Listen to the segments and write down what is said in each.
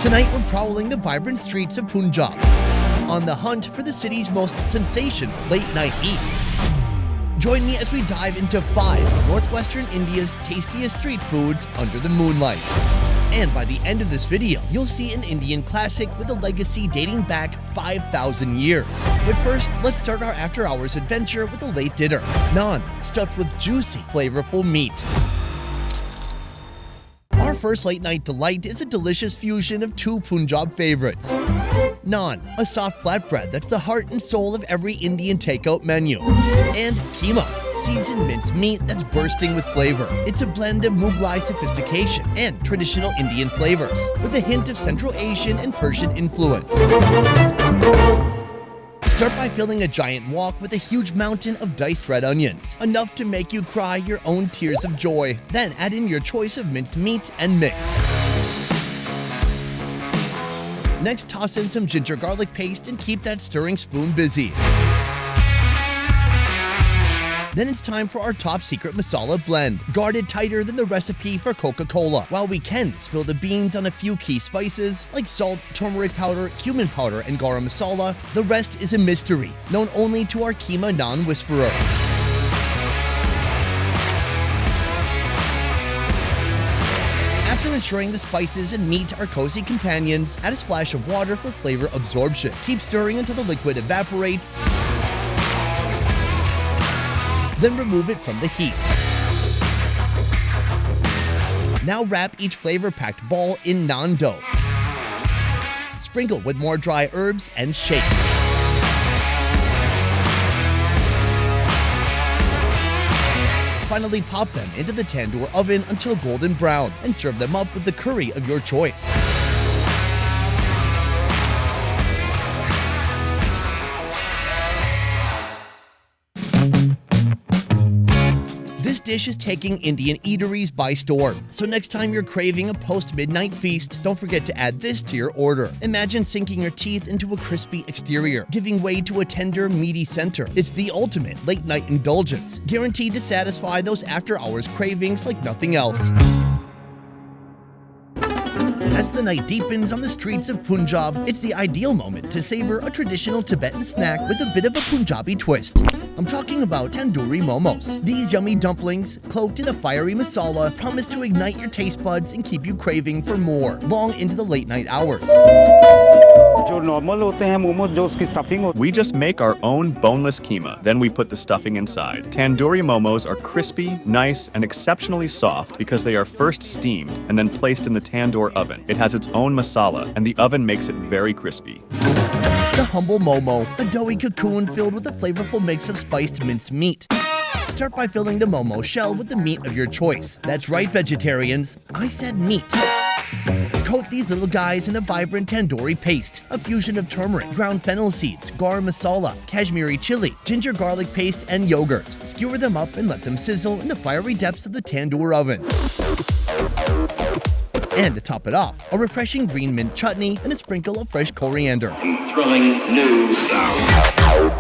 Tonight we're prowling the vibrant streets of Punjab, on the hunt for the city's most sensational late-night eats. Join me as we dive into 5 of northwestern India's tastiest street foods under the moonlight. And by the end of this video, you'll see an Indian classic with a legacy dating back 5,000 years. But first, let's start our after-hours adventure with a late dinner. Naan, stuffed with juicy, flavorful meat. Our first late-night delight is a delicious fusion of 2 Punjab favorites. Naan, a soft flatbread that's the heart and soul of every Indian takeout menu. And keema, seasoned minced meat that's bursting with flavor. It's a blend of Mughlai sophistication and traditional Indian flavors, with a hint of Central Asian and Persian influence. Start by filling a giant wok with a huge mountain of diced red onions, enough to make you cry your own tears of joy. Then add in your choice of minced meat and mix. Next, toss in some ginger garlic paste and keep that stirring spoon busy. Then it's time for our top secret masala blend, guarded tighter than the recipe for Coca-Cola. While we can spill the beans on a few key spices like salt, turmeric powder, cumin powder, and garam masala, the rest is a mystery, known only to our keema naan whisperer. After ensuring the spices and meat are cozy companions, add a splash of water for flavor absorption. Keep stirring until the liquid evaporates. Then remove it from the heat. Now wrap each flavor-packed ball in naan dough. Sprinkle with more dry herbs and shake. Finally, pop them into the tandoor oven until golden brown and serve them up with the curry of your choice. This dish is taking Indian eateries by storm, so next time you're craving a post-midnight feast, don't forget to add this to your order. Imagine sinking your teeth into a crispy exterior, giving way to a tender, meaty center. It's the ultimate late-night indulgence, guaranteed to satisfy those after-hours cravings like nothing else. As the night deepens on the streets of Punjab, it's the ideal moment to savor a traditional Tibetan snack with a bit of a Punjabi twist. I'm talking about Tandoori Momos. These yummy dumplings, cloaked in a fiery masala, promise to ignite your taste buds and keep you craving for more, long into the late night hours. We just make our own boneless keema, then we put the stuffing inside. Tandoori Momos are crispy, nice, and exceptionally soft because they are first steamed and then placed in the tandoor oven. It has its own masala, and the oven makes it very crispy. The humble momo, a doughy cocoon filled with a flavorful mix of spiced minced meat. Start by filling the momo shell with the meat of your choice. That's right, vegetarians, I said meat. Coat these little guys in a vibrant tandoori paste, a fusion of turmeric, ground fennel seeds, garam masala, Kashmiri chili, ginger garlic paste, and yogurt. Skewer them up and let them sizzle in the fiery depths of the tandoor oven. And to top it off, a refreshing green mint chutney and a sprinkle of fresh coriander. Thrilling new sound.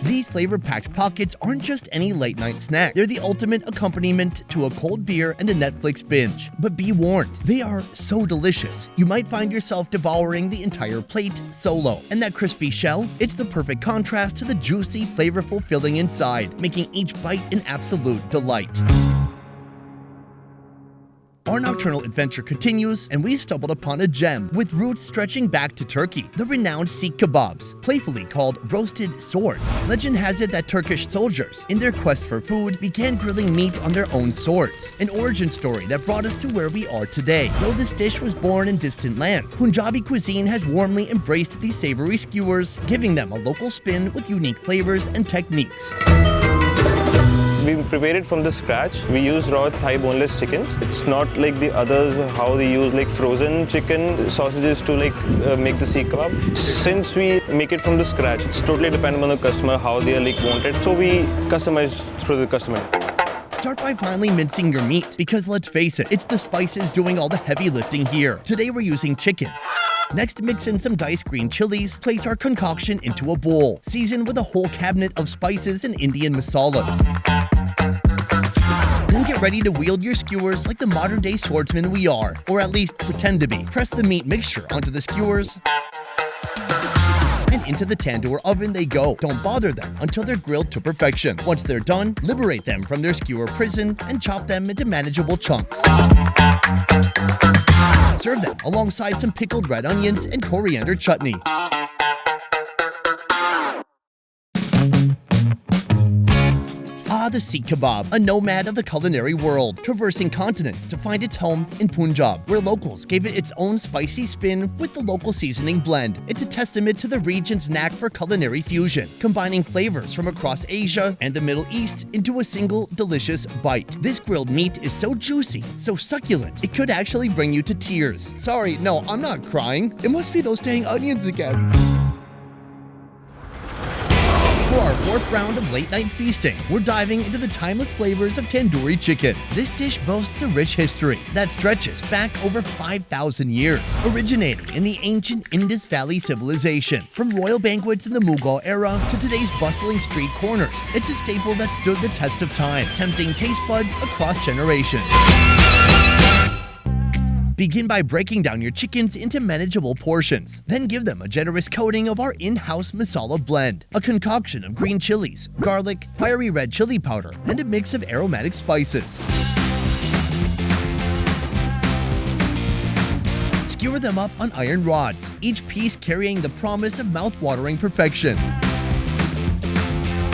These flavor-packed pockets aren't just any late-night snack. They're the ultimate accompaniment to a cold beer and a Netflix binge. But be warned, they are so delicious, you might find yourself devouring the entire plate solo. And that crispy shell, it's the perfect contrast to the juicy, flavorful filling inside, making each bite an absolute delight. Our nocturnal adventure continues, and we stumbled upon a gem with roots stretching back to Turkey, the renowned Sikh kebabs, playfully called roasted swords. Legend has it that Turkish soldiers, in their quest for food, began grilling meat on their own swords, an origin story that brought us to where we are today. Though this dish was born in distant lands, Punjabi cuisine has warmly embraced these savory skewers, giving them a local spin with unique flavors and techniques. We prepare it from the scratch. We use raw Thai boneless chicken. It's not like the others, how they use like frozen chicken sausages to make the Sikh kebab. Since we make it from the scratch, it's totally dependent on the customer, how they want it. So we customize through the customer. Start by finely mincing your meat, because let's face it, it's the spices doing all the heavy lifting here. Today we're using chicken. Next, mix in some diced green chilies, place our concoction into a bowl, season with a whole cabinet of spices and Indian masalas. Then Then get ready to wield your skewers like the modern-day swordsman we are, or at least pretend to be. Press the meat mixture onto the skewers, and into the tandoor oven they go. Don't bother them until they're grilled to perfection. Once they're done, liberate them from their skewer prison and chop them into manageable chunks. Serve them alongside some pickled red onions and coriander chutney. The Sikh Kebab, a nomad of the culinary world, traversing continents to find its home in Punjab, where locals gave it its own spicy spin with the local seasoning blend. It's a testament to the region's knack for culinary fusion, combining flavors from across Asia and the Middle East into a single delicious bite. This grilled meat is so juicy, so succulent, it could actually bring you to tears. Sorry, no, I'm not crying. It must be those dang onions again. For our fourth round of late-night feasting, we're diving into the timeless flavors of tandoori chicken. This dish boasts a rich history that stretches back over 5,000 years, originating in the ancient Indus Valley civilization. From royal banquets in the Mughal era to today's bustling street corners, it's a staple that stood the test of time, tempting taste buds across generations. Begin by breaking down your chickens into manageable portions. Then give them a generous coating of our in-house masala blend, a concoction of green chilies, garlic, fiery red chili powder, and a mix of aromatic spices. Skewer them up on iron rods, each piece carrying the promise of mouth-watering perfection.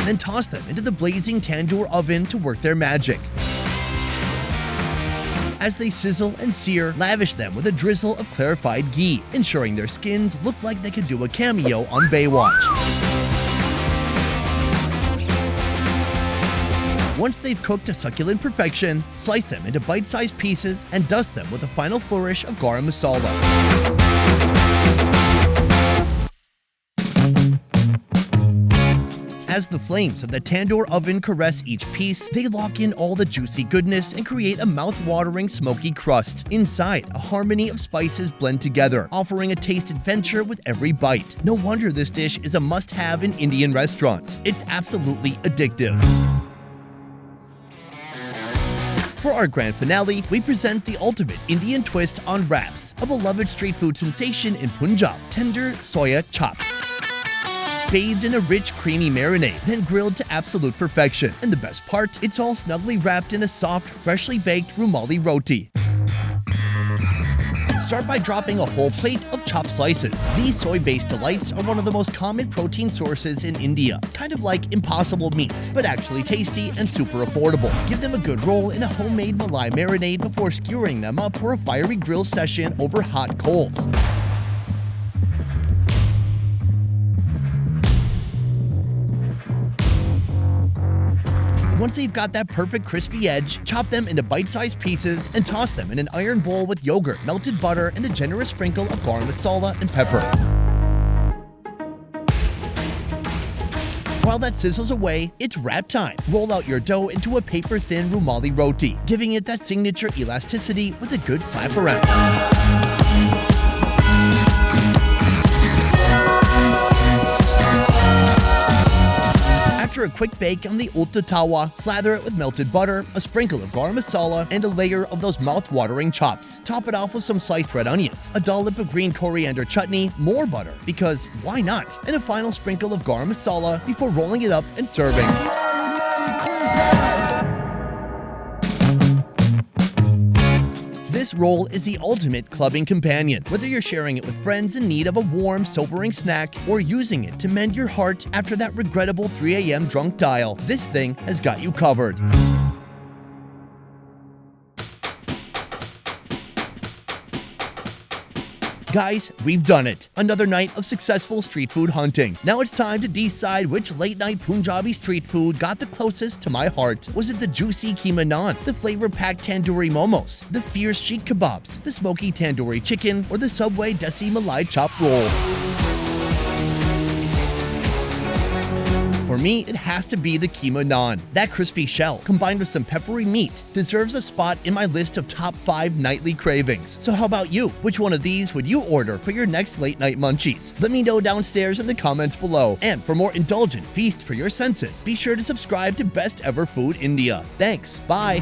Then toss them into the blazing tandoor oven to work their magic. As they sizzle and sear, lavish them with a drizzle of clarified ghee, ensuring their skins look like they could do a cameo on Baywatch. Once they've cooked to succulent perfection, slice them into bite-sized pieces and dust them with a final flourish of garam masala. As the flames of the tandoor oven caress each piece, they lock in all the juicy goodness and create a mouth-watering smoky crust. Inside, a harmony of spices blend together, offering a taste adventure with every bite. No wonder this dish is a must-have in Indian restaurants. It's absolutely addictive. For our grand finale, we present the ultimate Indian twist on wraps, a beloved street food sensation in Punjab, tender soya chop. Bathed in a rich, creamy marinade, then grilled to absolute perfection. And the best part, it's all snugly wrapped in a soft, freshly baked rumali roti. Start by dropping a whole plate of chopped slices. These soy-based delights are one of the most common protein sources in India, kind of like impossible meats, but actually tasty and super affordable. Give them a good roll in a homemade malai marinade before skewering them up for a fiery grill session over hot coals. Once they've got that perfect crispy edge, chop them into bite-sized pieces and toss them in an iron bowl with yogurt, melted butter, and a generous sprinkle of garam masala and pepper. While that sizzles away, it's wrap time. Roll out your dough into a paper-thin rumali roti, giving it that signature elasticity with a good slap around. After a quick bake on the ulta tawa, slather it with melted butter, a sprinkle of garam masala, and a layer of those mouth-watering chops. Top it off with some sliced red onions, a dollop of green coriander chutney, more butter, because why not? And a final sprinkle of garam masala before rolling it up and serving. This roll is the ultimate clubbing companion, whether you're sharing it with friends in need of a warm, sobering snack or using it to mend your heart after that regrettable 3 a.m. drunk dial. This thing has got you covered. Guys, we've done it. Another night of successful street food hunting. Now it's time to decide which late-night Punjabi street food got the closest to my heart. Was it the juicy keema naan, the flavor-packed tandoori momos, the fierce sheikh kebabs, the smoky tandoori chicken, or the Subway desi malai chop roll? For For me, it has to be the keema naan. That crispy shell, combined with some peppery meat, deserves a spot in my list of top 5 nightly cravings. So how about you? Which one of these would you order for your next late night munchies? Let me know downstairs in the comments below. And for more indulgent feast for your senses, be sure to subscribe to Best Ever Food India. Thanks. Bye.